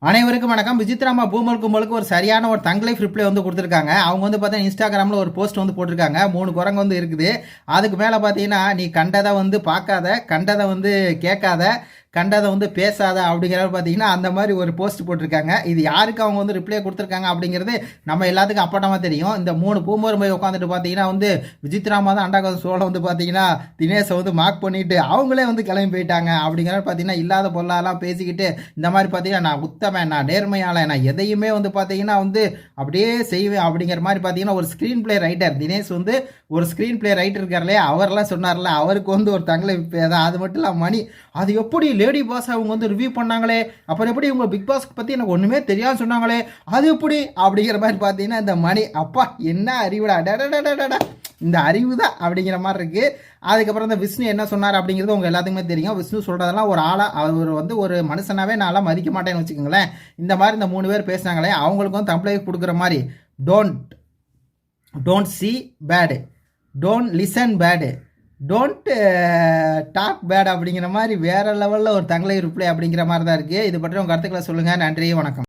அனைவருக்கும் வணக்கம். விசித்ராமா பூமல் கும்பலுக்கு ஒரு சரியான ஒரு தங் லைஃப் ரிப்ளை வந்து கொடுத்துருக்காங்க. அவங்க வந்து பார்த்தீங்கன்னா இன்ஸ்டாகிராமில் ஒரு போஸ்ட் வந்து போட்டிருக்காங்க. 3 குரங்கு வந்து இருக்குது. அதுக்கு மேலே பார்த்தீங்கன்னா நீ கண்டதை வந்து பார்க்காத, கண்டதை வந்து கேட்காத, கண்டதை வந்து பேசாத அப்படிங்கிற பார்த்தீங்கன்னா அந்த மாதிரி ஒரு போஸ்ட் போட்டிருக்காங்க. இது யாருக்கு அவங்க வந்து ரிப்ளை கொடுத்துருக்காங்க அப்படிங்கிறது நம்ம எல்லாத்துக்கும் அப்பட்டமாக தெரியும். இந்த 3 பூமரும் போய் உட்காந்துட்டு பார்த்தீங்கன்னா வந்து விசித்ராமா தான் அண்டாகத சோழ வந்து பார்த்தீங்கன்னா தினேஷை வந்து மார்க் பண்ணிட்டு அவங்களே வந்து கிளம்பி போயிட்டாங்க. அப்படிங்கிற பார்த்தீங்கன்னா இல்லாத பொருளாலாம் பேசிக்கிட்டு இந்த மாதிரி பார்த்தீங்கன்னா நான் உத்தமன், நான் நேர்மையாள, நான் எதையுமே வந்து பார்த்தீங்கன்னா வந்து அப்படியே செய்வேன் அப்படிங்கிற மாதிரி பார்த்தீங்கன்னா ஒரு ஸ்க்ரீன் பிளே ரைட்டர் தினேஷ் வந்து ஒரு ஸ்க்ரீன் பிளே ரைட்டர் இருக்கார்லையே அவரெல்லாம் சொன்னார்ல, அவருக்கு வந்து ஒரு தங்களை தான். அது மட்டும் இல்லை மணி, அது எப்படி லேடி பாஸ் அவங்க வந்து ரிவ்யூ பண்ணாங்களே, அப்புறம் எப்படி இவங்க பிக் பாஸ் பற்றி எனக்கு ஒன்றுமே தெரியாது சொன்னாங்களே, அது எப்படி அப்படிங்கிற மாதிரி பார்த்தீங்கன்னா இந்த மணி அப்பா என்ன அறிவுடா டடடடடா, இந்த அறிவு தான் அப்படிங்கிற மாதிரி இருக்குது. அதுக்கப்புறம் இந்த விஷ்ணு என்ன சொன்னார் அப்படிங்கிறது உங்கள் எல்லாத்துக்குமே தெரியும். விஷ்ணு சொல்கிறதெல்லாம் ஒரு ஆளாக அவர் வந்து ஒரு மனுஷனாவே நான்லாம் மதிக்க மாட்டேன்னு வச்சுக்கோங்களேன். இந்த மாதிரி இந்த 3 பேர் பேசினாங்களே அவங்களுக்கும் தம்ப்ளை கொடுக்குற மாதிரி don't see bad, don't listen bad, don't talk bad அப்படிங்கிற மாதிரி வேறு லெவலில் ஒரு தங்களை ரிப்ளை அப்படிங்கிற மாதிரி தான் இருக்குது. இது பற்றி உங்கள் கருத்துக்களை சொல்லுங்கள். நன்றி, வணக்கம்.